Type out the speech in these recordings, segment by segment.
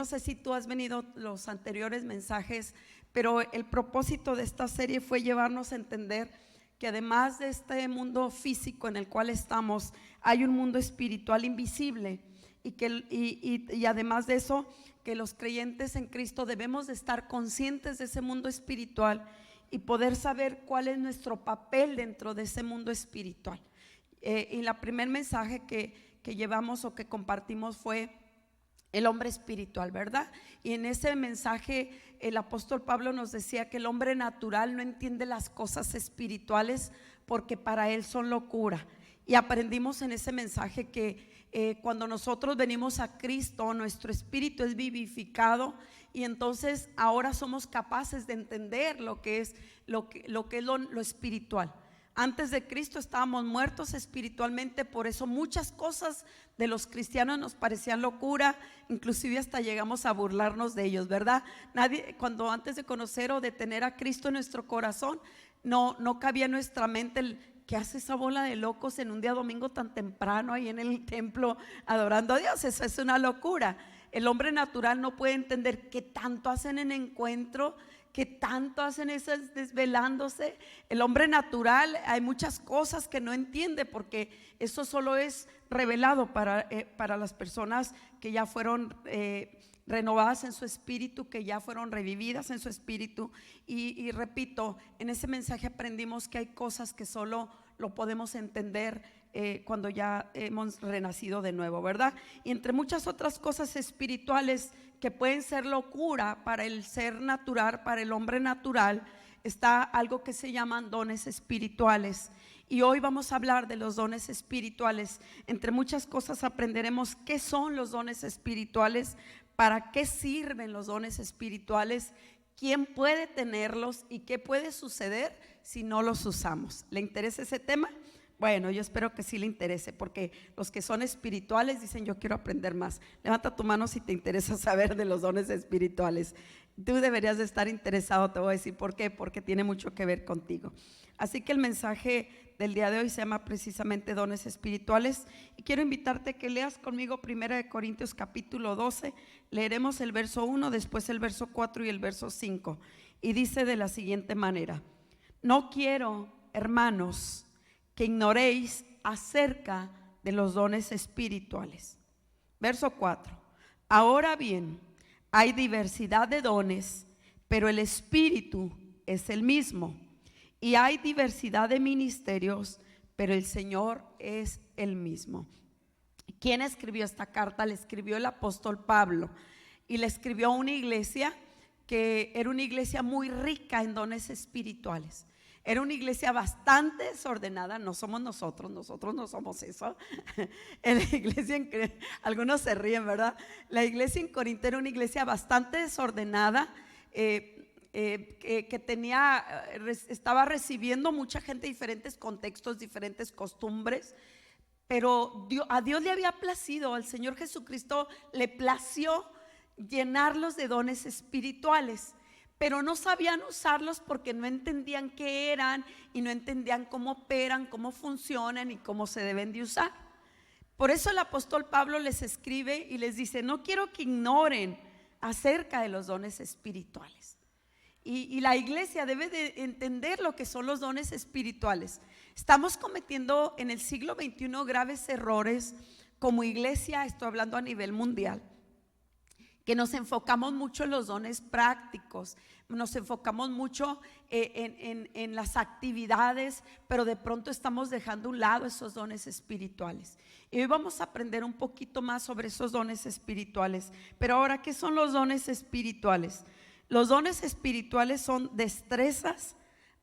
No sé si tú has venido los anteriores mensajes, pero el propósito de esta serie fue llevarnos a entender que además de este mundo físico en el cual estamos, hay un mundo espiritual invisible y además de eso, que los creyentes en Cristo debemos de estar conscientes de ese mundo espiritual y poder saber cuál es nuestro papel dentro de ese mundo espiritual. Y el primer mensaje que llevamos o que compartimos fue el hombre espiritual, ¿verdad? Y en ese mensaje el apóstol Pablo nos decía que el hombre natural no entiende las cosas espirituales porque para él son locura. Y aprendimos en ese mensaje que cuando nosotros venimos a Cristo, nuestro espíritu es vivificado y entonces ahora somos capaces de entender lo que es lo espiritual. Antes de Cristo estábamos muertos espiritualmente, por eso muchas cosas de los cristianos nos parecían locura, inclusive hasta llegamos a burlarnos de ellos, ¿verdad? Cuando antes de conocer o de tener a Cristo en nuestro corazón, no cabía en nuestra mente ¿qué hace esa bola de locos en un día domingo tan temprano ahí en el templo adorando a Dios? Eso es una locura. El hombre natural no puede entender qué tanto hacen en encuentro, que tanto hacen esas desvelándose. El hombre natural hay muchas cosas que no entiende porque eso solo es revelado para las personas que ya fueron renovadas en su espíritu, que ya fueron revividas en su espíritu. Y repito, en ese mensaje aprendimos que hay cosas que solo lo podemos entender cuando ya hemos renacido de nuevo, ¿verdad? Y entre muchas otras cosas espirituales que pueden ser locura para el ser natural, para el hombre natural, está algo que se llaman dones espirituales. Y hoy vamos a hablar de los dones espirituales. Entre muchas cosas aprenderemos qué son los dones espirituales, para qué sirven los dones espirituales, quién puede tenerlos y qué puede suceder si no los usamos. ¿Le interesa ese tema? Bueno, yo espero que sí le interese, porque los que son espirituales dicen yo quiero aprender más. Levanta tu mano si te interesa saber de los dones espirituales. Tú deberías de estar interesado, te voy a decir por qué, porque tiene mucho que ver contigo. Así que el mensaje del día de hoy se llama precisamente dones espirituales y quiero invitarte a que leas conmigo 1 Corintios capítulo 12. Leeremos el verso 1, después el verso 4 y el verso 5 y dice de la siguiente manera: no quiero, hermanos, que ignoréis acerca de los dones espirituales. Verso 4: ahora bien, hay diversidad de dones, pero el Espíritu es el mismo. Y hay diversidad de ministerios, pero el Señor es el mismo. ¿Quién escribió esta carta? Le escribió el apóstol Pablo y le escribió a una iglesia que era una iglesia muy rica en dones espirituales. Era una iglesia bastante desordenada. No somos nosotros no somos eso. En la iglesia, algunos se ríen, ¿verdad? La iglesia en Corinto era una iglesia bastante desordenada, que estaba recibiendo mucha gente de diferentes contextos, diferentes costumbres. Pero a Dios le había placido, al Señor Jesucristo le plació llenarlos de dones espirituales, pero no sabían usarlos porque no entendían qué eran y no entendían cómo operan, cómo funcionan y cómo se deben de usar. Por eso el apóstol Pablo les escribe y les dice: no quiero que ignoren acerca de los dones espirituales. Y la iglesia debe de entender lo que son los dones espirituales. Estamos cometiendo en el siglo XXI graves errores como iglesia, estoy hablando a nivel mundial, que nos enfocamos mucho en los dones prácticos, nos enfocamos mucho en las actividades, pero de pronto estamos dejando a un lado esos dones espirituales. Y hoy vamos a aprender un poquito más sobre esos dones espirituales. Pero ahora, ¿qué son los dones espirituales? Los dones espirituales son destrezas,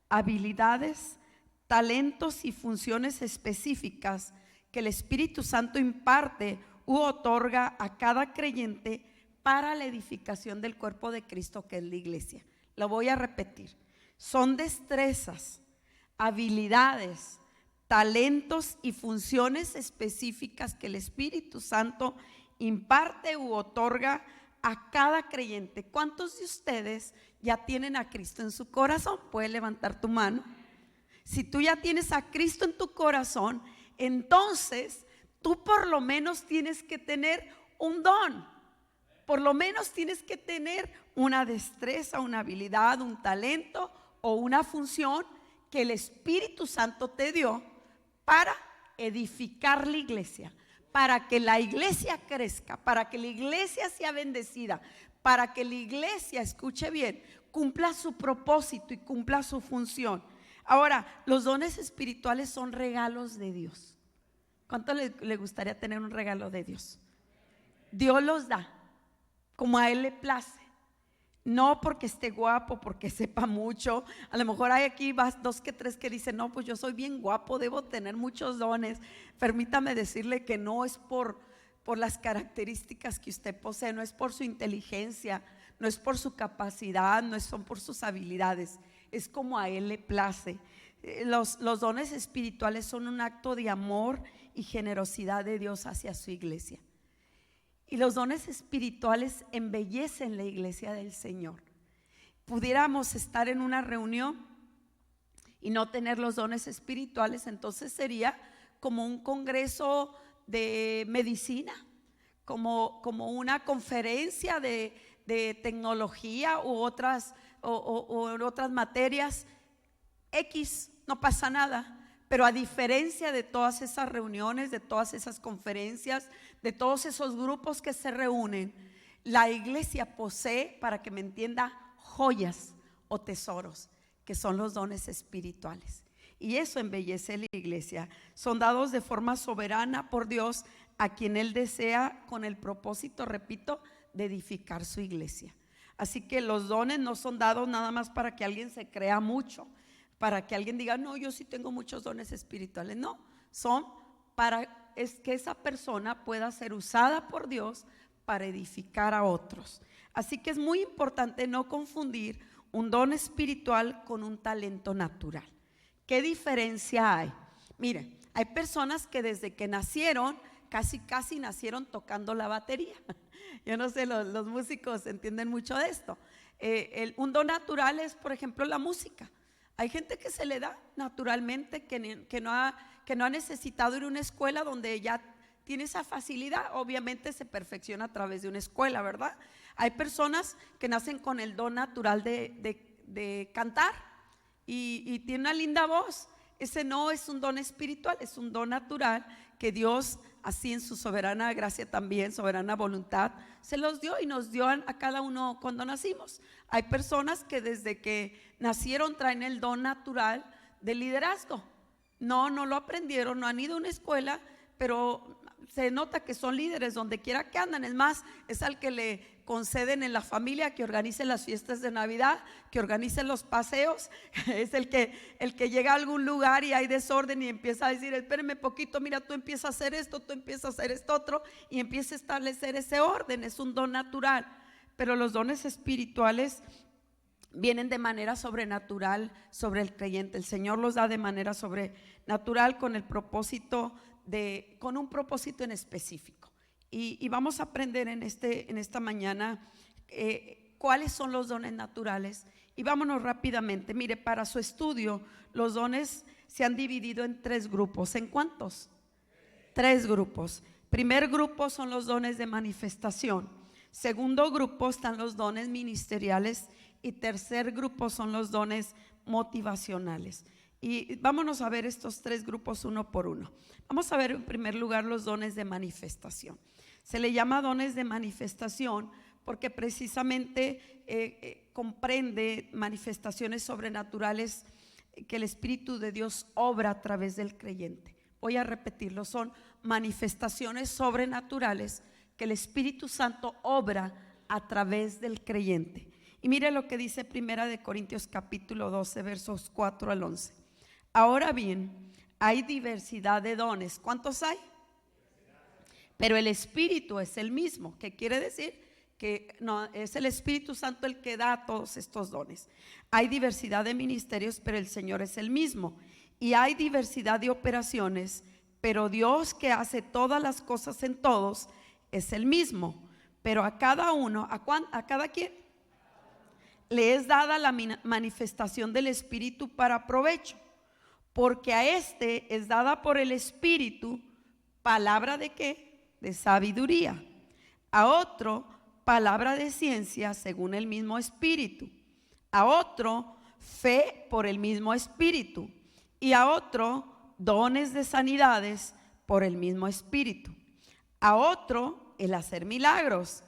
habilidades, talentos y funciones específicas que el Espíritu Santo imparte u otorga a cada creyente para la edificación del cuerpo de Cristo, que es la iglesia. Lo voy a repetir: son destrezas, habilidades, talentos y funciones específicas que el Espíritu Santo imparte u otorga a cada creyente. ¿Cuántos de ustedes ya tienen a Cristo en su corazón? Puedes levantar tu mano. Si tú ya tienes a Cristo en tu corazón, entonces tú por lo menos tienes que tener un don. por lo menos tienes que tener una destreza, una habilidad, un talento o una función que el Espíritu Santo te dio para edificar la iglesia, para que la iglesia crezca, para que la iglesia sea bendecida, para que la iglesia, escuche bien, cumpla su propósito y cumpla su función. Ahora, los dones espirituales son regalos de Dios. ¿Cuánto le gustaría tener un regalo de Dios? Dios los da como a Él le place. No porque esté guapo, porque sepa mucho. A lo mejor hay aquí dos que tres que dicen, no, pues yo soy bien guapo, debo tener muchos dones. Permítame decirle que no es por las características que usted posee, no es por su inteligencia, no es por su capacidad, no son por sus habilidades, es como a Él le place. Los dones espirituales son un acto de amor y generosidad de Dios hacia su iglesia. Y los dones espirituales embellecen la iglesia del Señor. Pudiéramos estar en una reunión y no tener los dones espirituales, entonces sería como un congreso de medicina, como una conferencia de tecnología u otras materias X, no pasa nada. Pero a diferencia de todas esas reuniones, de todas esas conferencias, de todos esos grupos que se reúnen, la iglesia posee, para que me entienda, joyas o tesoros, que son los dones espirituales. Y eso embellece la iglesia. Son dados de forma soberana por Dios a quien Él desea, con el propósito, repito, de edificar su iglesia. Así que los dones no son dados nada más para que alguien se crea mucho, para que alguien diga, no, yo sí tengo muchos dones espirituales. No, son para que esa persona pueda ser usada por Dios para edificar a otros. Así que es muy importante no confundir un don espiritual con un talento natural. ¿Qué diferencia hay? Mire, hay personas que desde que nacieron, casi nacieron tocando la batería. Yo no sé, los músicos entienden mucho de esto. Un don natural es, por ejemplo, la música. Hay gente que se le da naturalmente, que no ha necesitado ir a una escuela donde ya tiene esa facilidad. Obviamente se perfecciona a través de una escuela, ¿verdad? Hay personas que nacen con el don natural de cantar y tiene una linda voz. Ese no es un don espiritual, es un don natural que Dios, así en su soberana gracia también, soberana voluntad, se los dio y nos dio a cada uno cuando nacimos. Hay personas que desde que nacieron traen el don natural de liderazgo. No lo aprendieron, no han ido a una escuela, pero se nota que son líderes donde quiera que andan. Es más, es al que le conceden en la familia que organice las fiestas de Navidad, que organice los paseos. Es el que llega a algún lugar y hay desorden y empieza a decir, espérame poquito, mira, tú empiezas a hacer esto, tú empiezas a hacer esto otro, y empieza a establecer ese orden. Es un don natural. Pero los dones espirituales vienen de manera sobrenatural sobre el creyente. El Señor los da de manera sobrenatural con un propósito en específico. Y vamos a aprender en esta mañana cuáles son los dones naturales. Y vámonos rápidamente. Mire, para su estudio, los dones se han dividido en 3 grupos. ¿En cuántos? 3 grupos. Primer grupo son los dones de manifestación. Segundo grupo están los dones ministeriales. Y tercer grupo son los dones motivacionales. Y vámonos a ver estos 3 grupos uno por uno. Vamos a ver en primer lugar los dones de manifestación. Se le llama dones de manifestación porque precisamente comprende manifestaciones sobrenaturales que el Espíritu de Dios obra a través del creyente. Voy a repetirlo, son manifestaciones sobrenaturales que el Espíritu Santo obra a través del creyente. Y mire lo que dice 1 Corintios capítulo 12 versos 4 al 11. Ahora bien, hay diversidad de dones. ¿Cuántos hay? Pero el Espíritu es el mismo. ¿Qué quiere decir? Que no es el Espíritu Santo el que da todos estos dones. Hay diversidad de ministerios, pero el Señor es el mismo. Y hay diversidad de operaciones, pero Dios, que hace todas las cosas en todos, es el mismo. Pero a cada uno, ¿a cada quien? Le es dada la manifestación del Espíritu para provecho, porque a este es dada por el Espíritu palabra de ¿qué? De sabiduría, a otro palabra de ciencia según el mismo Espíritu, a otro fe por el mismo Espíritu, y a otro dones de sanidades por el mismo Espíritu, a otro el hacer milagros,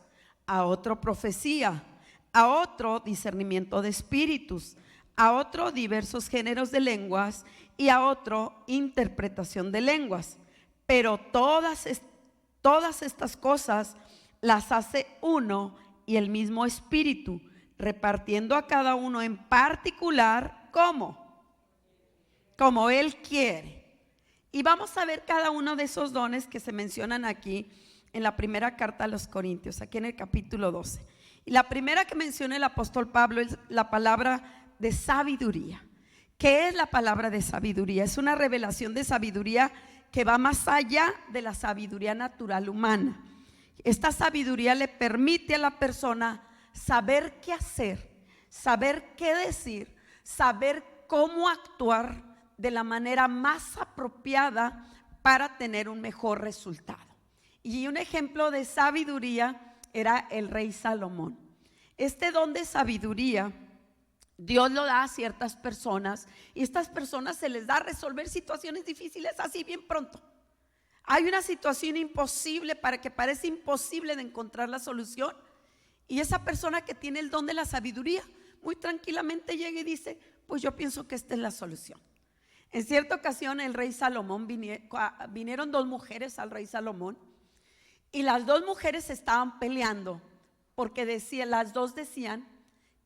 a otro profecía, a otro discernimiento de espíritus, a otro diversos géneros de lenguas y a otro interpretación de lenguas. Pero todas estas cosas las hace uno y el mismo Espíritu, repartiendo a cada uno en particular como Él quiere. Y vamos a ver cada uno de esos dones que se mencionan aquí en la primera carta a los Corintios, aquí en el capítulo 12. Y la primera que menciona el apóstol Pablo es la palabra de sabiduría. ¿Qué es la palabra de sabiduría? Es una revelación de sabiduría que va más allá de la sabiduría natural humana. Esta sabiduría le permite a la persona saber qué hacer, saber qué decir, saber cómo actuar de la manera más apropiada para tener un mejor resultado. Y un ejemplo de sabiduría era el rey Salomón. Este don de sabiduría Dios lo da a ciertas personas y estas personas se les da a resolver situaciones difíciles así bien pronto. Hay una situación imposible que parece imposible de encontrar la solución, y esa persona que tiene el don de la sabiduría muy tranquilamente llega y dice: pues yo pienso que esta es la solución. En cierta ocasión el rey Salomón vinieron dos mujeres al rey Salomón, y las dos mujeres estaban peleando porque las dos decían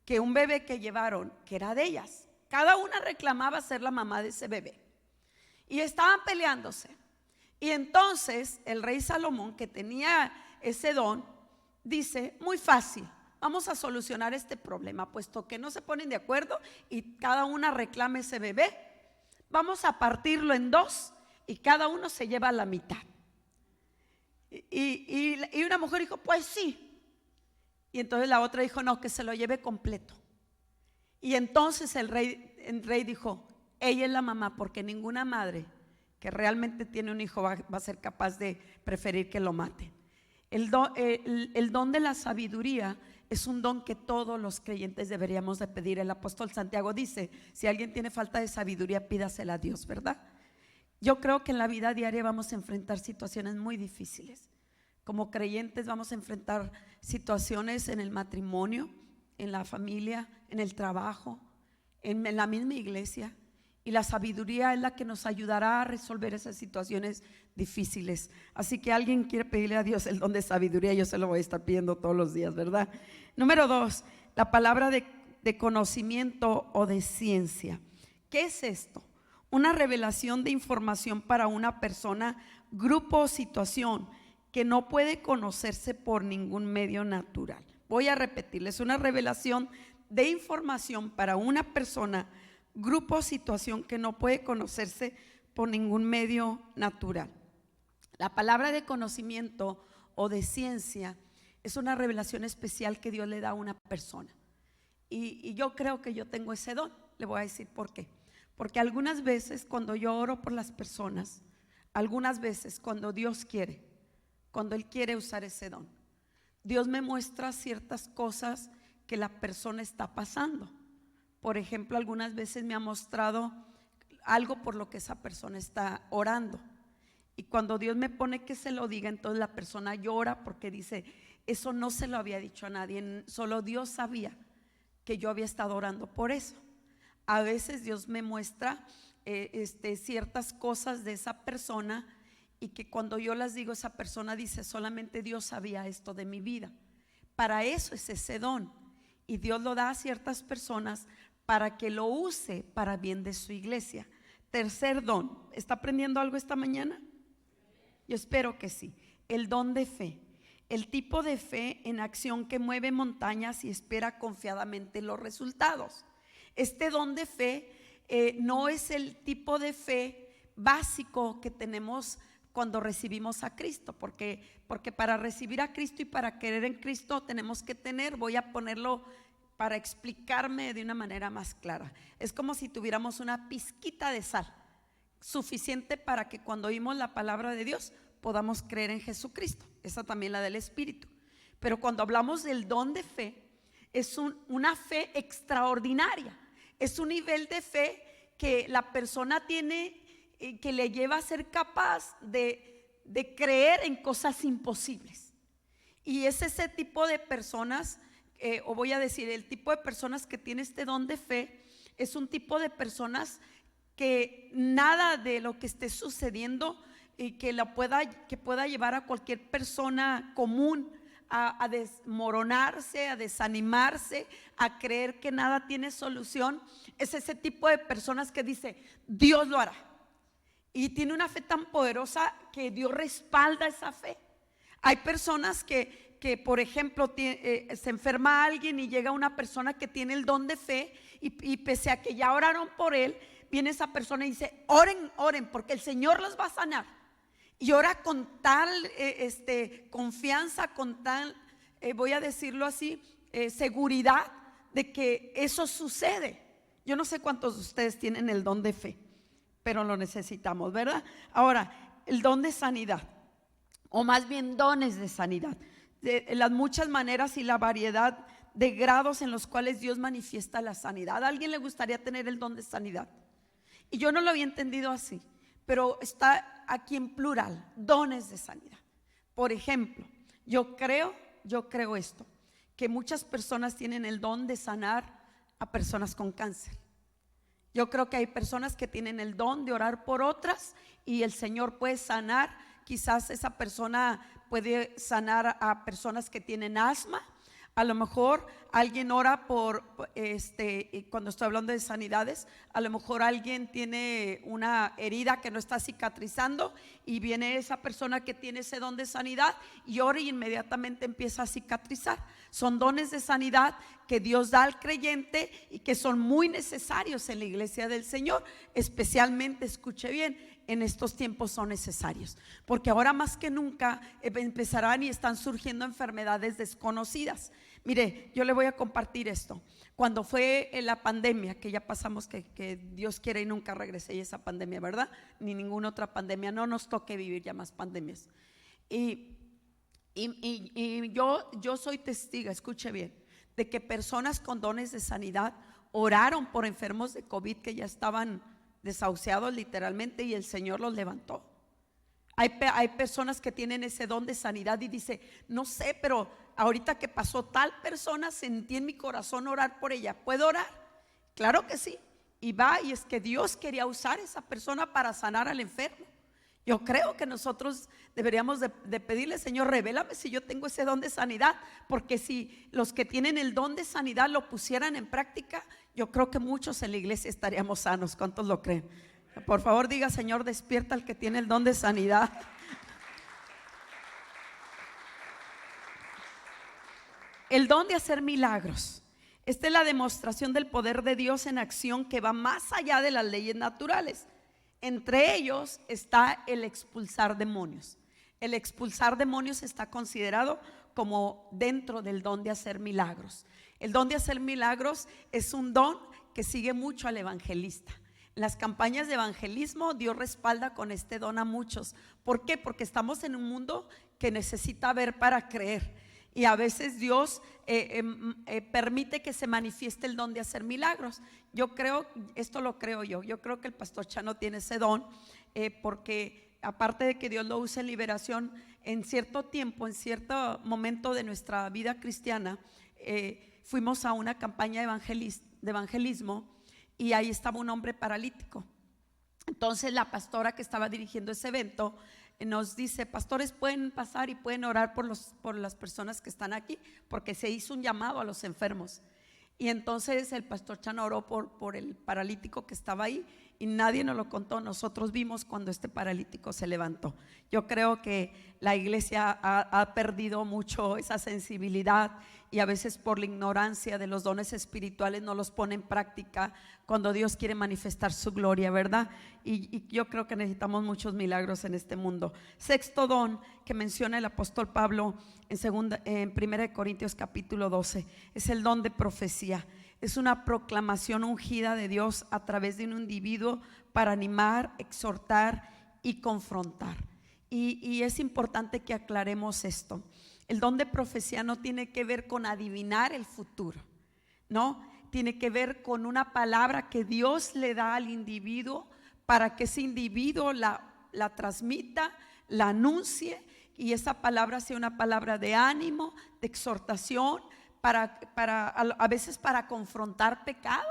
que un bebé que llevaron, que era de ellas, cada una reclamaba ser la mamá de ese bebé, y estaban peleándose. Y entonces el rey Salomón, que tenía ese don, dice: muy fácil, vamos a solucionar este problema, puesto que no se ponen de acuerdo y cada una reclama ese bebé, vamos a partirlo en dos y cada uno se lleva la mitad. Y una mujer dijo: pues sí. Y entonces la otra dijo: no, que se lo lleve completo. Y entonces el rey dijo: ella es la mamá, porque ninguna madre que realmente tiene un hijo va a ser capaz de preferir que lo maten. El don de la sabiduría es un don que todos los creyentes deberíamos de pedir. El apóstol Santiago dice: si alguien tiene falta de sabiduría, pídasela a Dios, ¿verdad? Yo creo que en la vida diaria vamos a enfrentar situaciones muy difíciles. Como creyentes vamos a enfrentar situaciones en el matrimonio, en la familia, en el trabajo, en la misma iglesia. Y la sabiduría es la que nos ayudará a resolver esas situaciones difíciles. Así que alguien quiere pedirle a Dios el don de sabiduría, yo se lo voy a estar pidiendo todos los días, ¿verdad? Número 2, la palabra de conocimiento o de ciencia. ¿Qué es esto? Una revelación de información para una persona, grupo o situación que no puede conocerse por ningún medio natural. Voy a repetirles: una revelación de información para una persona, grupo o situación que no puede conocerse por ningún medio natural. La palabra de conocimiento o de ciencia es una revelación especial que Dios le da a una persona. Y yo creo que yo tengo ese don. Le voy a decir por qué. Porque algunas veces cuando yo oro por las personas, algunas veces cuando Dios quiere, cuando Él quiere usar ese don, Dios me muestra ciertas cosas que la persona está pasando. Por ejemplo, algunas veces me ha mostrado algo por lo que esa persona está orando. Y cuando Dios me pone que se lo diga, entonces la persona llora porque dice: eso no se lo había dicho a nadie, solo Dios sabía que yo había estado orando por eso. A veces Dios me muestra ciertas cosas de esa persona, y que cuando yo las digo, esa persona dice: solamente Dios sabía esto de mi vida. Para eso es ese don, y Dios lo da a ciertas personas para que lo use para bien de su iglesia. Tercer don, ¿está aprendiendo algo esta mañana? Yo espero que sí. El don de fe, el tipo de fe en acción que mueve montañas y espera confiadamente los resultados. Este don de fe no es el tipo de fe básico que tenemos cuando recibimos a Cristo, porque para recibir a Cristo y para creer en Cristo tenemos que tener, voy a ponerlo para explicarme de una manera más clara, es como si tuviéramos una pizquita de sal, suficiente para que cuando oímos la palabra de Dios podamos creer en Jesucristo. Esa también la del Espíritu. pero cuando hablamos del don de fe, es una fe extraordinaria. Es un nivel de fe que la persona tiene, que le lleva a ser capaz de creer en cosas imposibles. Y es ese tipo de personas, o voy a decir, el tipo de personas que tiene este don de fe, es un tipo de personas que nada de lo que esté sucediendo que pueda llevar a cualquier persona común a desmoronarse, a desanimarse, a creer que nada tiene solución. Es ese tipo de personas que dice: Dios lo hará. Y tiene una fe tan poderosa que Dios respalda esa fe. Hay personas que por ejemplo, se enferma alguien y llega una persona que tiene el don de fe, y pese a que ya oraron por él, viene esa persona y dice: oren, oren, porque el Señor los va a sanar. Y ora con tal confianza, con tal, voy a decirlo así, seguridad de que eso sucede. Yo no sé cuántos de ustedes tienen el don de fe, pero lo necesitamos, ¿verdad? Ahora, el don de sanidad, o más bien dones de sanidad, de las muchas maneras y la variedad de grados en los cuales Dios manifiesta la sanidad. ¿A alguien le gustaría tener el don de sanidad? Y yo no lo había entendido así, pero está aquí en plural: dones de sanidad. Por ejemplo, yo creo esto, que muchas personas tienen el don de sanar a personas con cáncer. Yo creo que hay personas que tienen el don de orar por otras y el Señor puede sanar. Quizás esa persona puede sanar a personas que tienen asma. A lo mejor alguien ora cuando estoy hablando de sanidades, a lo mejor alguien tiene una herida que no está cicatrizando y viene esa persona que tiene ese don de sanidad y ora y inmediatamente empieza a cicatrizar. Son dones de sanidad que Dios da al creyente y que son muy necesarios en la iglesia del Señor, especialmente, escuche bien, en estos tiempos son necesarios, porque ahora más que nunca empezarán y están surgiendo enfermedades desconocidas. Mire, yo le voy a compartir esto. Cuando fue la pandemia, que ya pasamos, que Dios quiere y nunca regrese esa pandemia, ¿verdad? Ni ninguna otra pandemia, no nos toque vivir ya más pandemias. Y yo soy testiga, escuche bien, de que personas con dones de sanidad oraron por enfermos de COVID que ya estaban desahuciados literalmente, y el Señor los levantó. Hay personas que tienen ese don de sanidad y dice: no sé, pero ahorita que pasó tal persona, sentí en mi corazón orar por ella. ¿Puedo orar? Claro que sí. Y va, y es que Dios quería usar a esa persona para sanar al enfermo. Yo creo que nosotros deberíamos de pedirle: Señor, revélame si yo tengo ese don de sanidad, porque si los que tienen el don de sanidad lo pusieran en práctica, yo creo que muchos en la iglesia estaríamos sanos. ¿Cuántos lo creen? Por favor diga: Señor, despierta al que tiene el don de sanidad. El don de hacer milagros. Esta es la demostración del poder de Dios en acción que va más allá de las leyes naturales. Entre ellos está el expulsar demonios. El expulsar demonios está considerado como dentro del don de hacer milagros. El don de hacer milagros es un don que sigue mucho al evangelista. En las campañas de evangelismo Dios respalda con este don a muchos. ¿Por qué? Porque estamos en un mundo que necesita ver para creer. Y a veces Dios permite que se manifieste el don de hacer milagros. Yo creo, esto lo creo yo creo que el pastor Chano tiene ese don, porque aparte de que Dios lo usa en liberación, en cierto tiempo, en cierto momento de nuestra vida cristiana, fuimos a una campaña de evangelismo, y ahí estaba un hombre paralítico. Entonces la pastora que estaba dirigiendo ese evento nos dice: pastores, pueden pasar y pueden orar por las personas que están aquí, porque se hizo un llamado a los enfermos. Y entonces el pastor Chano oró por el paralítico que estaba ahí, y nadie nos lo contó. Nosotros vimos cuando este paralítico se levantó. Yo creo que la iglesia ha perdido mucho esa sensibilidad, y a veces por la ignorancia de los dones espirituales no los pone en práctica cuando Dios quiere manifestar su gloria, ¿verdad? Y yo creo que necesitamos muchos milagros en este mundo. Sexto don que menciona el apóstol Pablo en 1 Corintios capítulo 12 es el don de profecía. Es una proclamación ungida de Dios a través de un individuo para animar, exhortar y confrontar. Y es importante que aclaremos esto. El don de profecía no tiene que ver con adivinar el futuro, no, tiene que ver con una palabra que Dios le da al individuo para que ese individuo la transmita, la anuncie, y esa palabra sea una palabra de ánimo, de exhortación, a veces para confrontar pecado.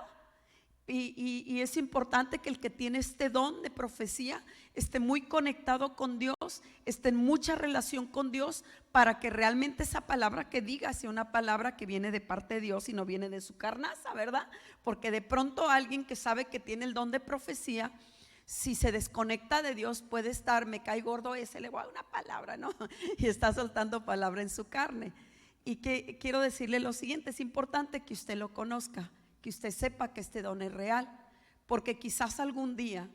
Y es importante que el que tiene este don de profecía esté muy conectado con Dios, esté en mucha relación con Dios, para que realmente esa palabra que diga sea una palabra que viene de parte de Dios y no viene de su carnaza, ¿verdad? Porque de pronto alguien que sabe que tiene el don de profecía, si se desconecta de Dios, puede estar, me cae gordo ese, le voy a dar una palabra, ¿no? Y está soltando palabra en su carne. Y que quiero decirle lo siguiente: es importante que usted lo conozca, que usted sepa que este don es real, porque quizás algún día,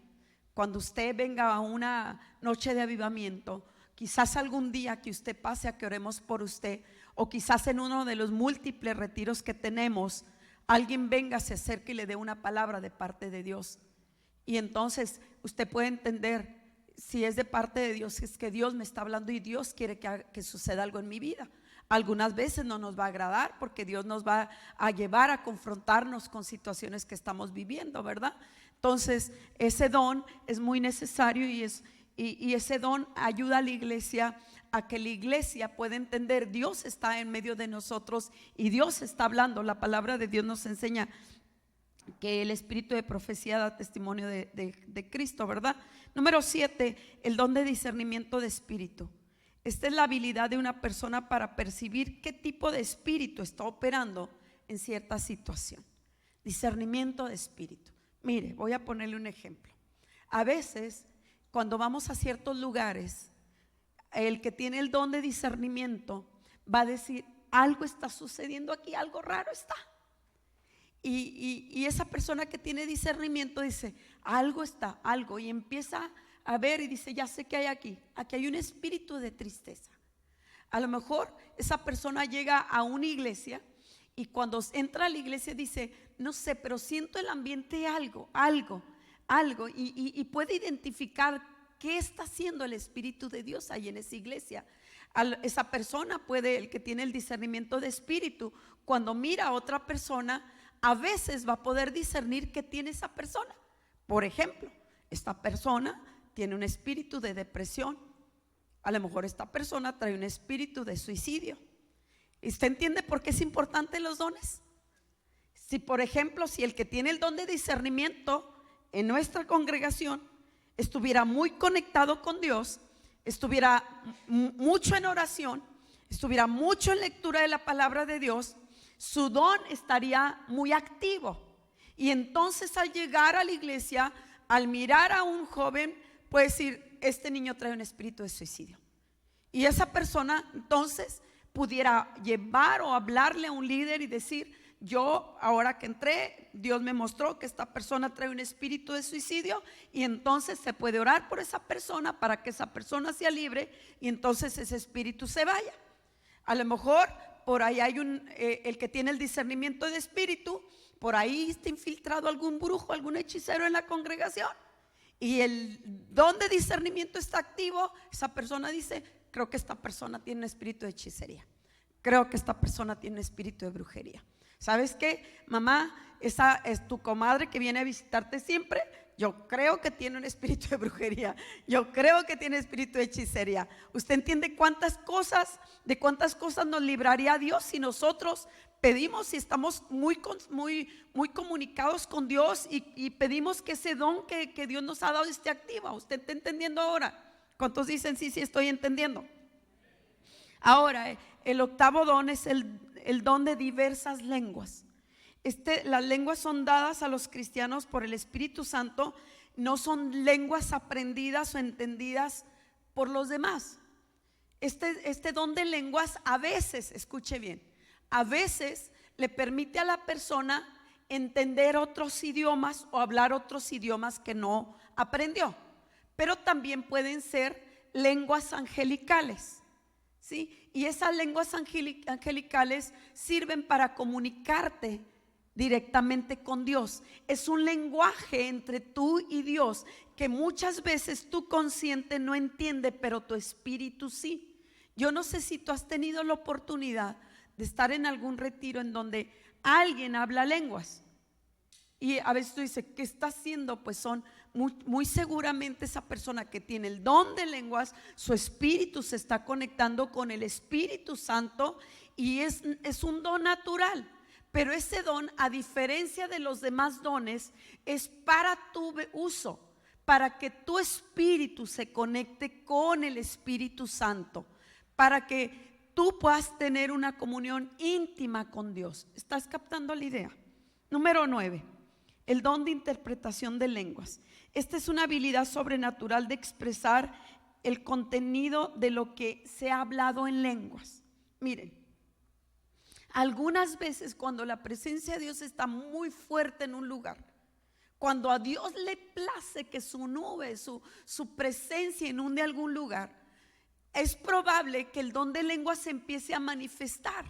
cuando usted venga a una noche de avivamiento, quizás algún día que usted pase a que oremos por usted, o quizás en uno de los múltiples retiros que tenemos, alguien venga, se acerque y le dé una palabra de parte de Dios. Y entonces usted puede entender si es de parte de Dios, es que Dios me está hablando y Dios quiere que suceda algo en mi vida. Algunas veces no nos va a agradar, porque Dios nos va a llevar a confrontarnos con situaciones que estamos viviendo, ¿verdad? Entonces ese don es muy necesario, y ese don ayuda a la iglesia a que la iglesia pueda entender: Dios está en medio de nosotros y Dios está hablando. La palabra de Dios nos enseña que el espíritu de profecía da testimonio de Cristo, ¿verdad? Número 7, el don de discernimiento de espíritu. Esta es la habilidad de una persona para percibir qué tipo de espíritu está operando en cierta situación. Discernimiento de espíritu. Mire, voy a ponerle un ejemplo. A veces, cuando vamos a ciertos lugares, el que tiene el don de discernimiento va a decir: algo está sucediendo aquí, algo raro está. Y esa persona que tiene discernimiento dice: algo está, algo, y empieza a ver y dice: ya sé que hay aquí hay un espíritu de tristeza. A lo mejor esa persona llega a una iglesia, y cuando entra a la iglesia dice: no sé, pero siento el ambiente algo, y puede identificar qué está haciendo el espíritu de Dios ahí en esa iglesia. Esa persona puede, el que tiene el discernimiento de espíritu, cuando mira a otra persona, a veces va a poder discernir qué tiene esa persona. Por ejemplo, esta persona tiene un espíritu de depresión. A lo mejor esta persona trae un espíritu de suicidio. ¿Y usted entiende por qué es importante los dones? Si por ejemplo, si el que tiene el don de discernimiento en nuestra congregación estuviera muy conectado con Dios, estuviera mucho en oración, estuviera mucho en lectura de la palabra de Dios, su don estaría muy activo. Y entonces al llegar a la iglesia, al mirar a un joven, puede decir: este niño trae un espíritu de suicidio. Y esa persona entonces pudiera llevar o hablarle a un líder y decir: yo ahora que entré, Dios me mostró que esta persona trae un espíritu de suicidio, y entonces se puede orar por esa persona para que esa persona sea libre y entonces ese espíritu se vaya. A lo mejor por ahí hay el que tiene el discernimiento de espíritu, por ahí está infiltrado algún brujo, algún hechicero en la congregación, y el don de discernimiento está activo. Esa persona dice: creo que esta persona tiene un espíritu de hechicería, creo que esta persona tiene un espíritu de brujería. ¿Sabes qué, mamá? Esa es tu comadre que viene a visitarte siempre. Yo creo que tiene un espíritu de brujería, yo creo que tiene espíritu de hechicería. ¿Usted entiende de cuántas cosas nos libraría Dios si nosotros pedimos, si estamos muy comunicados con Dios y pedimos que ese don que Dios nos ha dado esté activo? ¿Usted está entendiendo ahora? ¿Cuántos dicen sí, estoy entendiendo? Ahora, el octavo don es el don de diversas lenguas. Las lenguas son dadas a los cristianos por el Espíritu Santo, no son lenguas aprendidas o entendidas por los demás. Este don de lenguas a veces, escuche bien, a veces le permite a la persona entender otros idiomas o hablar otros idiomas que no aprendió, pero también pueden ser lenguas angelicales, ¿sí? Y esas lenguas angelicales sirven para comunicarte directamente con Dios. Es un lenguaje entre tú y Dios que muchas veces tu consciente no entiende, pero tu espíritu sí. Yo no sé si tú has tenido la oportunidad de estar en algún retiro en donde alguien habla lenguas. Y a veces tú dices, ¿qué está haciendo? Pues son muy seguramente esa persona que tiene el don de lenguas, su espíritu se está conectando con el Espíritu Santo y es un don natural. Pero ese don, a diferencia de los demás dones, es para tu uso, para que tu espíritu se conecte con el Espíritu Santo, para que tú puedas tener una comunión íntima con Dios. ¿Estás captando la idea? Número 9, el don de interpretación de lenguas. Esta es una habilidad sobrenatural de expresar el contenido de lo que se ha hablado en lenguas. Miren, algunas veces cuando la presencia de Dios está muy fuerte en un lugar, cuando a Dios le place que su nube, su presencia inunde algún lugar, es probable que el don de lenguas se empiece a manifestar.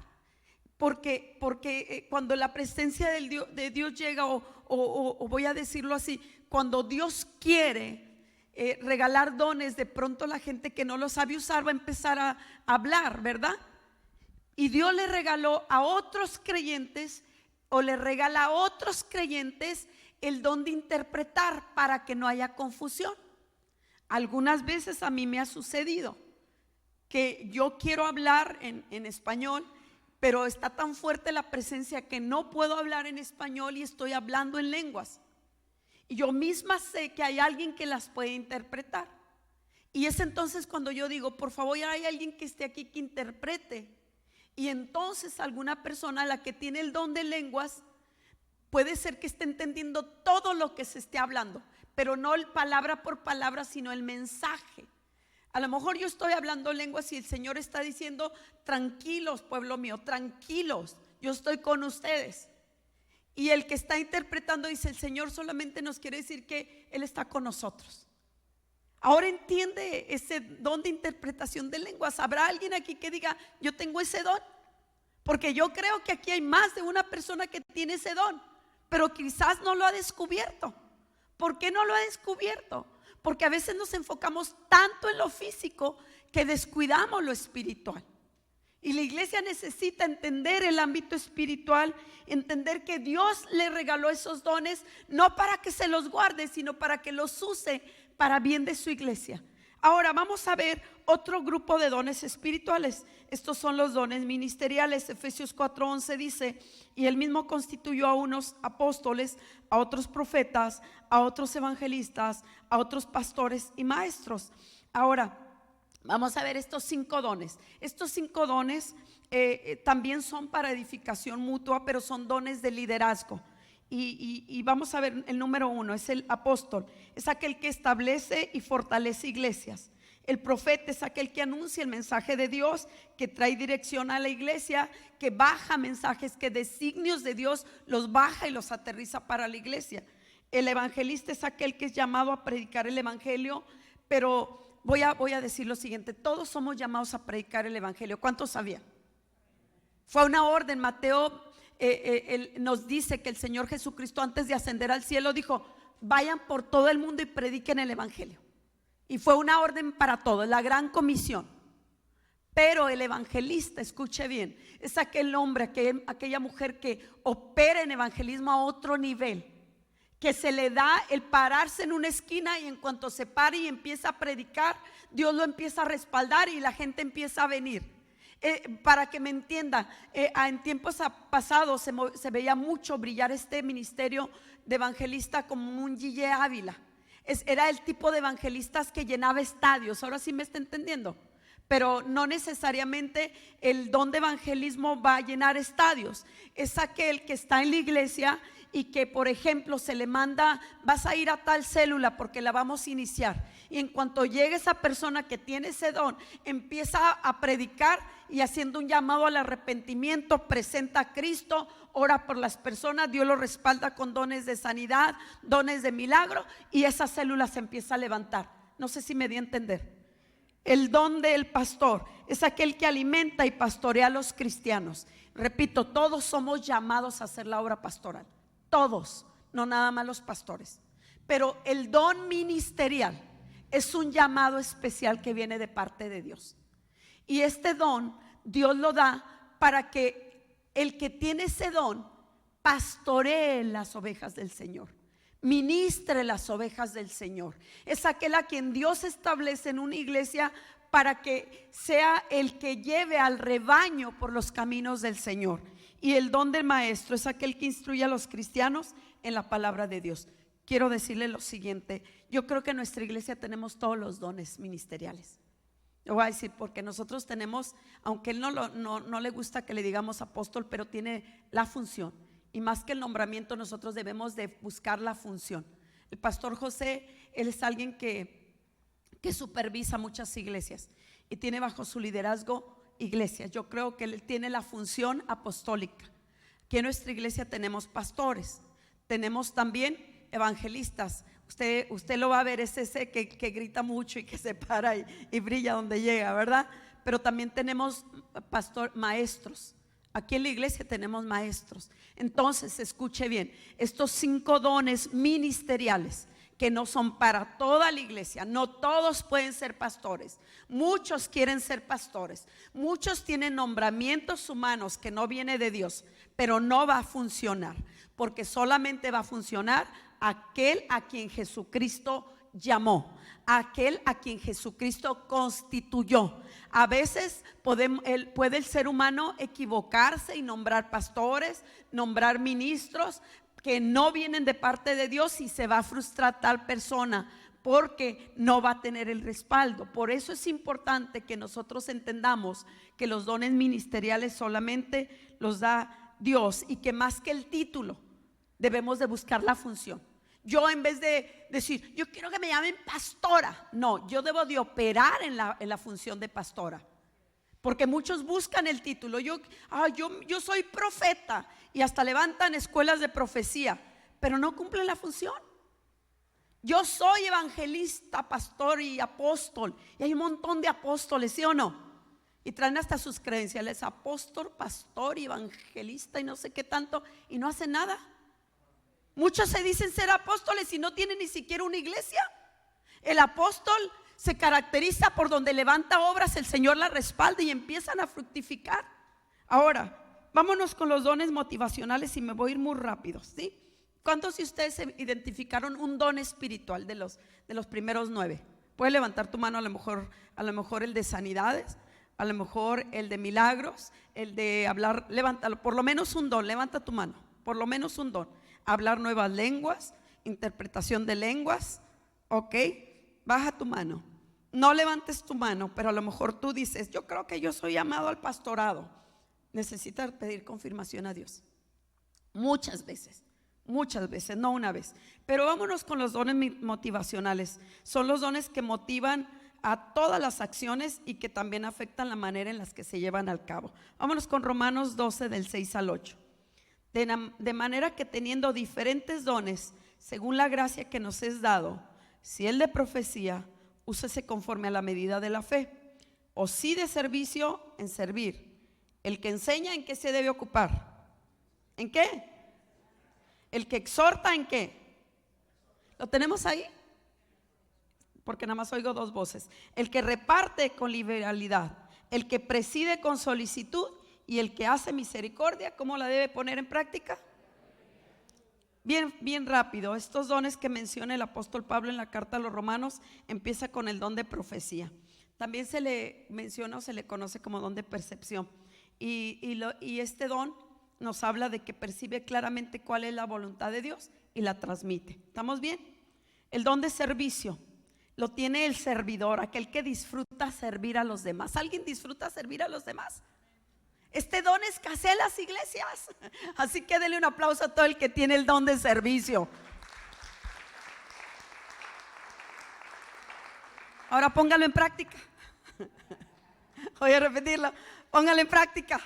Porque cuando la presencia de Dios llega, o voy a decirlo así, cuando Dios quiere regalar dones, de pronto la gente que no lo sabe usar va a empezar a hablar, ¿verdad? Y Dios le regaló a otros creyentes, o le regala a otros creyentes el don de interpretar para que no haya confusión. Algunas veces a mí me ha sucedido que yo quiero hablar en español, pero está tan fuerte la presencia que no puedo hablar en español y estoy hablando en lenguas. Y yo misma sé que hay alguien que las puede interpretar. Y es entonces cuando yo digo, por favor, hay alguien que esté aquí que interprete. Y entonces alguna persona, la que tiene el don de lenguas, puede ser que esté entendiendo todo lo que se esté hablando, pero no palabra por palabra, sino el mensaje. A lo mejor yo estoy hablando lenguas y el Señor está diciendo, tranquilos, pueblo mío, tranquilos, yo estoy con ustedes. Y el que está interpretando dice, el Señor solamente nos quiere decir que Él está con nosotros. Ahora entiende ese don de interpretación de lenguas. ¿Habrá alguien aquí que diga, yo tengo ese don? Porque yo creo que aquí hay más de una persona que tiene ese don, pero quizás no lo ha descubierto. ¿Por qué no lo ha descubierto? Porque a veces nos enfocamos tanto en lo físico que descuidamos lo espiritual. Y la iglesia necesita entender el ámbito espiritual, entender que Dios le regaló esos dones, no para que se los guarde, sino para que los use para bien de su iglesia. Ahora vamos a ver otro grupo de dones espirituales. Estos son los dones ministeriales. Efesios 4:11 dice, y Él mismo constituyó a unos apóstoles, a otros profetas, a otros evangelistas, a otros pastores y maestros. Ahora vamos a ver estos 5 dones. Estos 5 dones también son para edificación mutua, pero son dones de liderazgo. Y vamos a ver el número 1, es el apóstol, es aquel que establece y fortalece iglesias. El profeta es aquel que anuncia el mensaje de Dios, que trae dirección a la iglesia, que baja mensajes, que designios de Dios los baja y los aterriza para la iglesia. El evangelista es aquel que es llamado a predicar el evangelio, pero voy a decir lo siguiente, todos somos llamados a predicar el evangelio. ¿Cuántos sabían? Fue una orden. Mateo él nos dice que el Señor Jesucristo, antes de ascender al cielo, dijo, vayan por todo el mundo y prediquen el evangelio. Y fue una orden para todos, la gran comisión. Pero el evangelista, escuche bien, es aquel hombre, aquella mujer que opera en evangelismo a otro nivel, que se le da el pararse en una esquina y en cuanto se pare y empieza a predicar, Dios lo empieza a respaldar y la gente empieza a venir. Para que me entiendan, en tiempos pasados se veía mucho brillar este ministerio de evangelista como un Gille Ávila. Era el tipo de evangelistas que llenaba estadios. Ahora sí me está entendiendo. Pero no necesariamente el don de evangelismo va a llenar estadios. Es aquel que está en la iglesia y que, por ejemplo, se le manda, vas a ir a tal célula porque la vamos a iniciar. Y en cuanto llegue esa persona que tiene ese don, empieza a predicar y haciendo un llamado al arrepentimiento, presenta a Cristo, ora por las personas, Dios lo respalda con dones de sanidad, dones de milagro, y esa célula se empieza a levantar. No sé si me di a entender. El don del pastor es aquel que alimenta y pastorea a los cristianos. Repito, todos somos llamados a hacer la obra pastoral. Todos, no nada más los pastores. Pero el don ministerial es un llamado especial que viene de parte de Dios. Y este don Dios lo da para que el que tiene ese don pastoree las ovejas del Señor, ministre las ovejas del Señor. Es aquel a quien Dios establece en una iglesia para que sea el que lleve al rebaño por los caminos del Señor. Y el don del maestro es aquel que instruye a los cristianos en la palabra de Dios. Quiero decirle lo siguiente: yo creo que en nuestra iglesia tenemos todos los dones ministeriales. Lo voy a decir porque nosotros tenemos, aunque él no le gusta que le digamos apóstol, pero tiene la función. Y más que el nombramiento, nosotros debemos de buscar la función. El pastor José, él es alguien que supervisa muchas iglesias y tiene bajo su liderazgo iglesias. Yo creo que él tiene la función apostólica. Aquí en nuestra iglesia tenemos pastores, tenemos también evangelistas. Usted lo va a ver, es ese que grita mucho y que se para y brilla donde llega, ¿verdad? Pero también tenemos maestros. Aquí en la iglesia tenemos maestros. Entonces, escuche bien, estos 5 dones ministeriales que no son para toda la iglesia, no todos pueden ser pastores. Muchos quieren ser pastores, muchos tienen nombramientos humanos que no viene de Dios, pero no va a funcionar, porque solamente va a funcionar aquel a quien Jesucristo llamó, aquel a quien Jesucristo constituyó. A veces puede el ser humano equivocarse y nombrar pastores, nombrar ministros que no vienen de parte de Dios, y se va a frustrar tal persona porque no va a tener el respaldo. Por eso es importante que nosotros entendamos que los dones ministeriales solamente los da Dios, y que más que el título debemos de buscar la función. Yo, en vez de decir yo quiero que me llamen pastora, no, yo debo de operar en la función de pastora. Porque muchos buscan el título. Yo soy profeta, y hasta levantan escuelas de profecía, pero no cumplen la función. Yo soy evangelista, pastor y apóstol, y hay un montón de apóstoles, ¿sí o no? Y traen hasta sus credenciales: apóstol, pastor y evangelista y no sé qué tanto, y no hacen nada. Muchos se dicen ser apóstoles y no tienen ni siquiera una iglesia. El apóstol se caracteriza por donde levanta obras, el Señor la respalda y empiezan a fructificar. Ahora, vámonos con los dones motivacionales, y me voy a ir muy rápido, ¿sí? ¿Cuántos de ustedes se identificaron un don espiritual de los primeros 9? Puedes levantar tu mano. A lo mejor el de sanidades, a lo mejor el de milagros, el de hablar. Levántalo, por lo menos un don, levanta tu mano, por lo menos un don. Hablar nuevas lenguas, interpretación de lenguas, ok. Baja tu mano. No levantes tu mano, pero a lo mejor tú dices: yo creo que yo soy llamado al pastorado. Necesitas pedir confirmación a Dios. Muchas veces, no una vez. Pero vámonos con los dones motivacionales. Son los dones que motivan a todas las acciones y que también afectan la manera en las que se llevan al cabo. Vámonos con Romanos 12 del 6 al 8. De manera que, teniendo diferentes dones según la gracia que nos es dado, si el de profecía, úsese conforme a la medida de la fe, o si de servicio, en servir. El que enseña, ¿en qué se debe ocupar? ¿En qué? El que exhorta, ¿en qué? ¿Lo tenemos ahí? Porque nada más oigo 2 voces. El que reparte con liberalidad, el que preside con solicitud, y el que hace misericordia. ¿Cómo la debe poner en práctica? Bien rápido. Estos dones que menciona el apóstol Pablo en la carta a los Romanos, empieza con el don de profecía. También se le menciona o se le conoce como don de percepción. Y este don nos habla de que percibe claramente cuál es la voluntad de Dios y la transmite. ¿Estamos bien? El don de servicio lo tiene el servidor, aquel que disfruta servir a los demás. ¿Alguien disfruta servir a los demás? Este don escasea en las iglesias, así que denle un aplauso a todo el que tiene el don de servicio. Ahora póngalo en práctica. Voy a repetirlo, póngalo en práctica.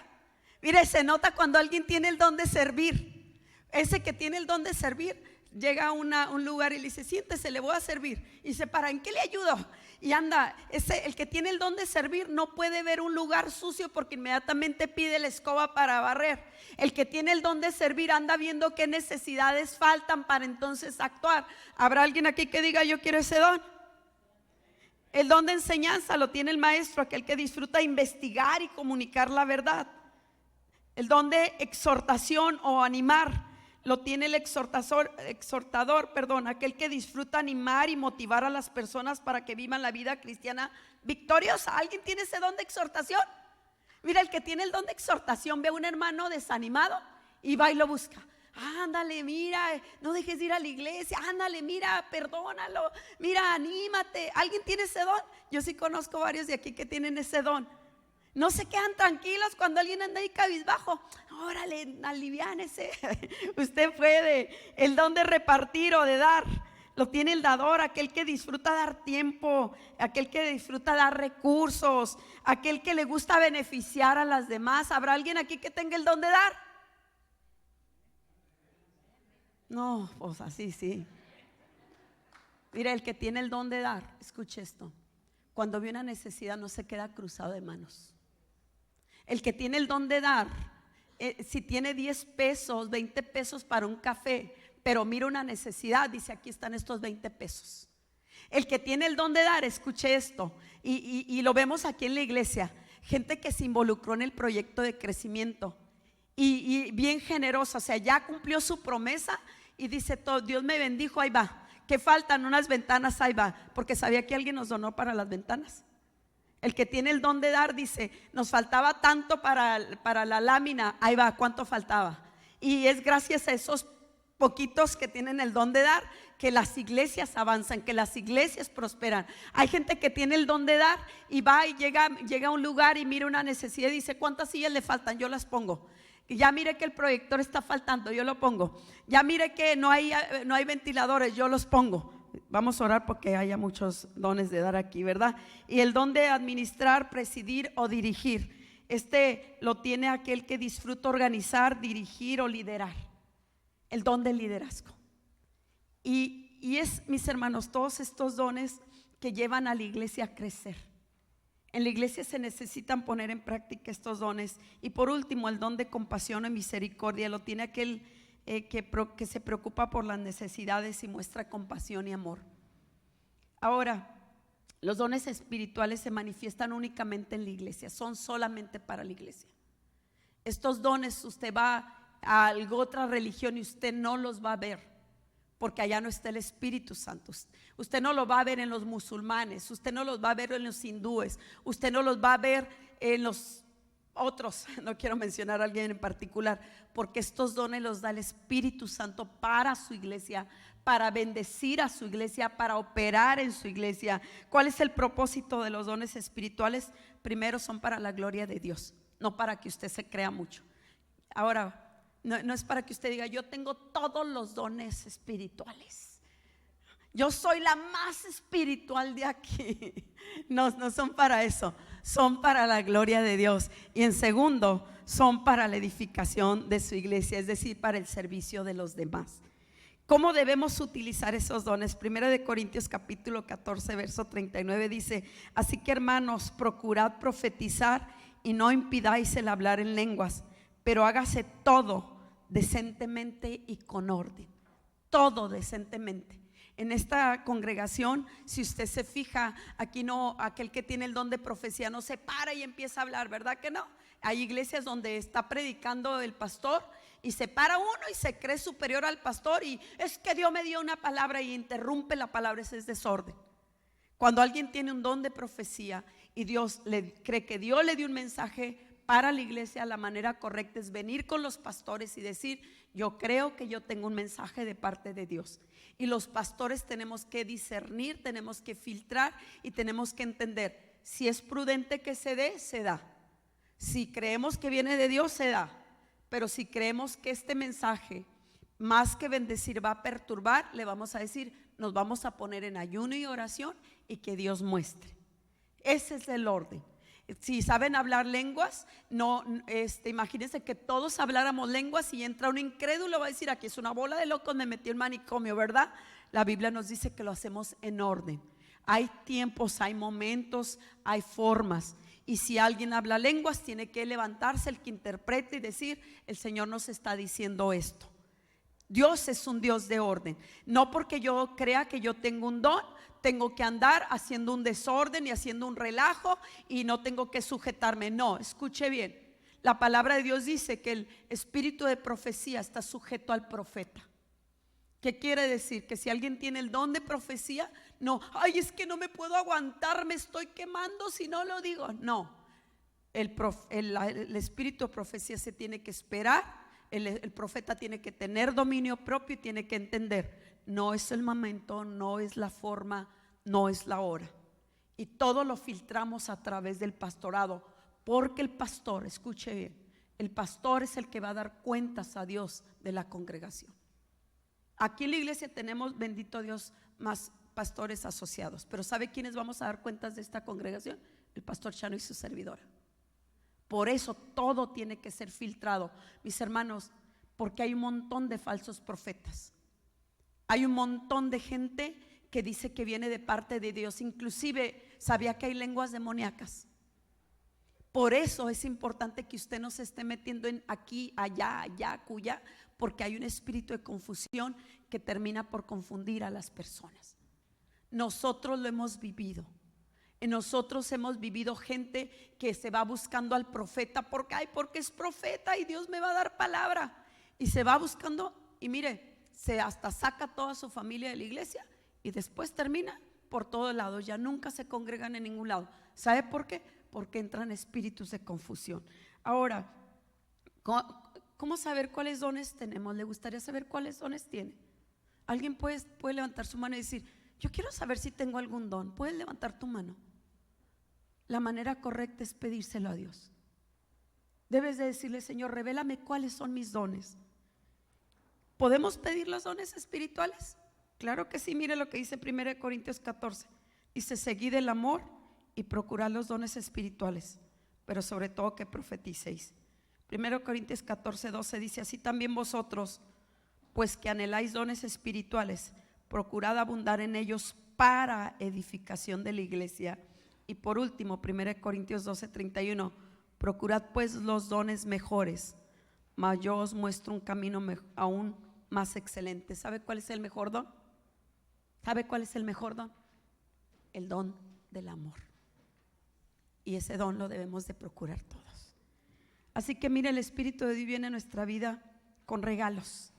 Mire, se nota cuando alguien tiene el don de servir. Ese que tiene el don de servir llega a un lugar y le dice: siéntese, le voy a servir. Y se para: ¿en qué le ayudo? Y anda, el que tiene el don de servir no puede ver un lugar sucio porque inmediatamente pide la escoba para barrer. El que tiene el don de servir anda viendo qué necesidades faltan para entonces actuar. ¿Habrá alguien aquí que diga: yo quiero ese don? El don de enseñanza lo tiene el maestro, aquel que disfruta investigar y comunicar la verdad. El don de exhortación o animar lo tiene el exhortador, aquel que disfruta animar y motivar a las personas para que vivan la vida cristiana victoriosa. ¿Alguien tiene ese don de exhortación? Mira, el que tiene el don de exhortación ve a un hermano desanimado y va y lo busca. Ándale, mira, no dejes de ir a la iglesia. Ándale, mira, perdónalo. Mira, anímate. ¿Alguien tiene ese don? Yo sí conozco varios de aquí que tienen ese don. No se quedan tranquilos cuando alguien anda ahí cabizbajo. Órale, aliviánese. Usted puede. El don de repartir o de dar lo tiene el dador, aquel que disfruta dar tiempo, aquel que disfruta dar recursos, aquel que le gusta beneficiar a las demás. ¿Habrá alguien aquí que tenga el don de dar? No, pues así sí. Mira, el que tiene el don de dar, escuche esto: cuando ve una necesidad no se queda cruzado de manos. El que tiene el don de dar, si tiene 10 pesos, 20 pesos para un café, pero mira una necesidad, dice: aquí están estos 20 pesos. El que tiene el don de dar, escuche esto, y lo vemos aquí en la iglesia, gente que se involucró en el proyecto de crecimiento y bien generosa, o sea, ya cumplió su promesa y dice: todo, Dios me bendijo, ahí va. ¿Qué faltan? Unas ventanas, ahí va, porque sabía que alguien nos donó para las ventanas. El que tiene el don de dar dice: nos faltaba tanto para la lámina, ahí va, ¿cuánto faltaba? Y es gracias a esos poquitos que tienen el don de dar que las iglesias avanzan, que las iglesias prosperan. Hay gente que tiene el don de dar y va y llega a un lugar y mira una necesidad y dice: ¿cuántas sillas le faltan? Yo las pongo. Ya mire que el proyector está faltando, yo lo pongo. Ya mire que no hay ventiladores, yo los pongo. Vamos a orar porque haya muchos dones de dar aquí, ¿verdad? Y el don de administrar, presidir o dirigir, lo tiene aquel que disfruta organizar, dirigir o liderar. El don del liderazgo. Y es, mis hermanos, todos estos dones que llevan a la iglesia a crecer. En la iglesia se necesitan poner en práctica estos dones. Y por último, el don de compasión y misericordia lo tiene aquel que se preocupa por las necesidades y muestra compasión y amor. Ahora, los dones espirituales se manifiestan únicamente en la iglesia, son solamente para la iglesia. Estos dones usted va a alguna otra religión y usted no los va a ver, porque allá no está el Espíritu Santo. Usted no lo va a ver en los musulmanes, usted no los va a ver en los hindúes, usted no los va a ver en los otros, no quiero mencionar a alguien en particular, porque estos dones los da el Espíritu Santo para su iglesia, para bendecir a su iglesia, para operar en su iglesia. ¿Cuál es el propósito de los dones espirituales? Primero, son para la gloria de Dios, no para que usted se crea mucho. Ahora, no es para que usted diga: yo tengo todos los dones espirituales, yo soy la más espiritual de aquí. No son para eso, son para la gloria de Dios. Y en segundo, son para la edificación de su iglesia, es decir, para el servicio de los demás. ¿Cómo debemos utilizar esos dones? 1 Corintios capítulo 14 verso 39 dice: así que, hermanos, procurad profetizar y no impidáis el hablar en lenguas, pero hágase todo decentemente y con orden. Todo decentemente. En esta congregación, si usted se fija, aquí no, aquel que tiene el don de profecía no se para y empieza a hablar, ¿verdad que no? Hay iglesias donde está predicando el pastor y se para uno y se cree superior al pastor y es que Dios me dio una palabra y interrumpe la palabra. Ese es desorden. Cuando alguien tiene un don de profecía y cree que Dios le dio un mensaje para la iglesia, la manera correcta es venir con los pastores y decir: yo creo que yo tengo un mensaje de parte de Dios. Y los pastores tenemos que discernir, tenemos que filtrar y tenemos que entender si es prudente que se dé, se da. Si creemos que viene de Dios, se da. Pero si creemos que este mensaje, más que bendecir, va a perturbar, le vamos a decir: nos vamos a poner en ayuno y oración y que Dios muestre. Ese es el orden. Si saben hablar lenguas, imagínense que todos habláramos lenguas y entra un incrédulo, va a decir: aquí es una bola de locos, me metí en manicomio, ¿verdad? La Biblia nos dice que lo hacemos en orden. Hay tiempos, hay momentos, hay formas. Y si alguien habla lenguas, tiene que levantarse el que interprete y decir: el Señor nos está diciendo esto. Dios es un Dios de orden. No porque yo crea que yo tengo un don, tengo que andar haciendo un desorden y haciendo un relajo y no tengo que sujetarme. No, escuche bien. La palabra de Dios dice que el espíritu de profecía está sujeto al profeta. ¿Qué quiere decir? Que si alguien tiene el don de profecía, no, ay, es que no me puedo aguantar, me estoy quemando si no lo digo. No, el espíritu de profecía se tiene que esperar. El profeta tiene que tener dominio propio y tiene que entender, no es el momento, no es la forma, no es la hora. Y todo lo filtramos a través del pastorado, porque el pastor, escuche bien, el pastor es el que va a dar cuentas a Dios de la congregación. Aquí en la iglesia tenemos, bendito Dios, más pastores asociados, pero ¿sabe quiénes vamos a dar cuentas de esta congregación? El pastor Chano y su servidora. Por eso todo tiene que ser filtrado, mis hermanos, porque hay un montón de falsos profetas. Hay un montón de gente que dice que viene de parte de Dios. Inclusive sabía que hay lenguas demoníacas. Por eso es importante que usted no se esté metiendo en aquí, allá, cuya, porque hay un espíritu de confusión que termina por confundir a las personas. Nosotros lo hemos vivido. En nosotros hemos vivido gente que se va buscando al profeta porque es profeta y Dios me va a dar palabra. Y se va buscando y mire, se hasta saca toda su familia de la iglesia y después termina por todos lados. Ya nunca se congregan en ningún lado. ¿Sabe por qué? Porque entran espíritus de confusión. Ahora, ¿cómo saber cuáles dones tenemos? ¿Le gustaría saber cuáles dones tiene? Alguien puede levantar su mano y decir, yo quiero saber si tengo algún don. ¿Puedes levantar tu mano? La manera correcta es pedírselo a Dios. Debes de decirle, Señor, revélame cuáles son mis dones. ¿Podemos pedir los dones espirituales? Claro que sí, mire lo que dice 1 Corintios 14. Dice, seguid el amor y procurad los dones espirituales, pero sobre todo que profeticéis. 1 Corintios 14, 12 dice, así también vosotros, pues que anheláis dones espirituales, procurad abundar en ellos para edificación de la iglesia. Y por último, 1 Corintios 12, 31, procurad pues los dones mejores, mas yo os muestro un camino aún más excelente. ¿Sabe cuál es el mejor don? ¿Sabe cuál es el mejor don? El don del amor. Y ese don lo debemos de procurar todos. Así que mire, el Espíritu de Dios viene a nuestra vida con regalos.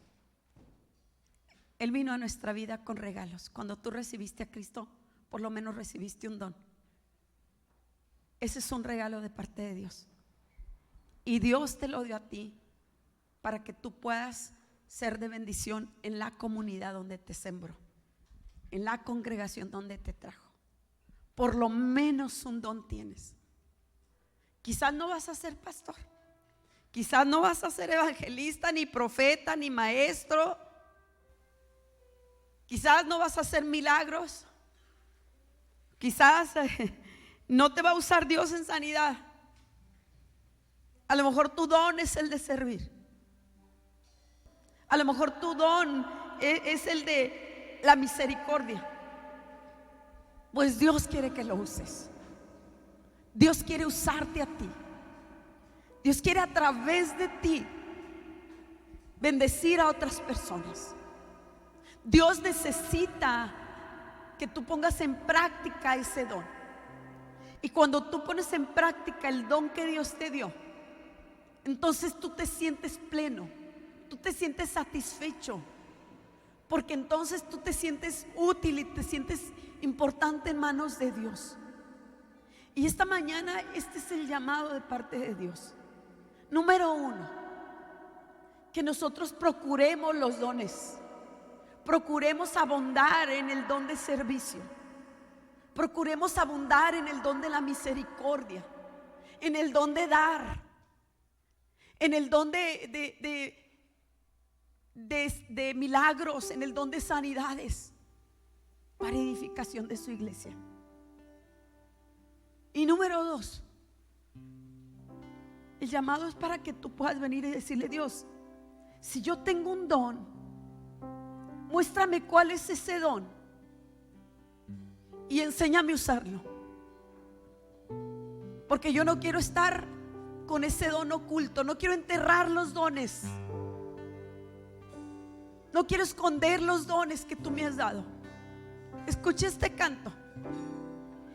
Él vino a nuestra vida con regalos. Cuando tú recibiste a Cristo, por lo menos recibiste un don. Ese es un regalo de parte de Dios. Y Dios te lo dio a ti para que tú puedas ser de bendición en la comunidad donde te sembró, en la congregación donde te trajo. Por lo menos un don tienes. Quizás no vas a ser pastor, quizás no vas a ser evangelista, ni profeta, ni maestro. Quizás no vas a hacer milagros. Quizás no te va a usar Dios en sanidad. A lo mejor tu don es el de servir. A lo mejor tu don es el de la misericordia. Pues Dios quiere que lo uses. Dios quiere usarte a ti. Dios quiere a través de ti bendecir a otras personas. Dios necesita que tú pongas en práctica ese don. Y cuando tú pones en práctica el don que Dios te dio, entonces tú te sientes pleno, tú te sientes satisfecho, porque entonces tú te sientes útil y te sientes importante en manos de Dios. Y esta mañana este es el llamado de parte de Dios. Número 1, que nosotros procuremos los dones, procuremos abundar en el don de servicio, procuremos abundar en el don de la misericordia, en el don de dar, en el don de milagros, en el don de sanidades, para edificación de su iglesia. Y número 2, el llamado es para que tú puedas venir y decirle: Dios, si yo tengo un don, muéstrame cuál es ese don y enséñame a usarlo, porque yo no quiero estar con ese don oculto, no quiero enterrar los dones. No quiero esconder los dones que tú me has dado. Escucha este canto.